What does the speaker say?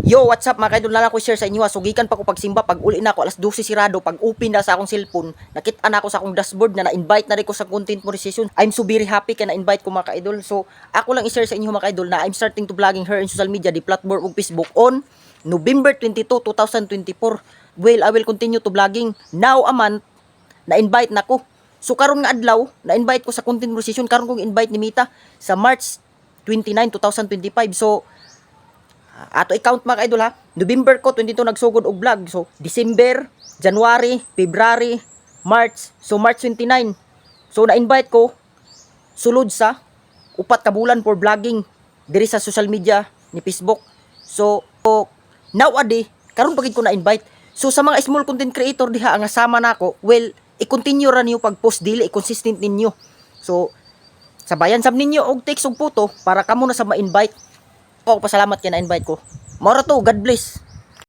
Yo, what's up mga kaidol, na ko share sa inyo ha. Sugikan pa ko pagsimba, pag uli na ako alas 12 sirado, pag open na sa akong cellphone, nakita na ako sa akong dashboard na na-invite na rin ko sa content monetization. I'm so very happy kaya na-invite ko mga kaidol. So, ako lang i-share sa inyo mga kaidol na I'm starting to vlogging her in social media, the platform of Facebook on November 22, 2024. Well, I will continue to vlogging. Now a month, na-invite na ko. So, karon nga adlaw, na-invite ko sa content monetization, karon kong invite ni Mita sa March 29, 2025. So, ato i-count mga kaidol ha. November ko 22 nagsugod og vlog. So December, January, February, March. So March 29. So na-invite ko sulod sa upat ka bulan for vlogging diri sa social media ni Facebook. So nowadays karon pagid ko na-invite. So sa mga small content creator diha ang asama nako, well, i-continue ra niyo pag-post dili i-consistent ninyo. So sabayan sab ninyo og text og photo para kamo na sa ma-invite. O, pasalamat kaya na-invite ko. Maura to, God bless.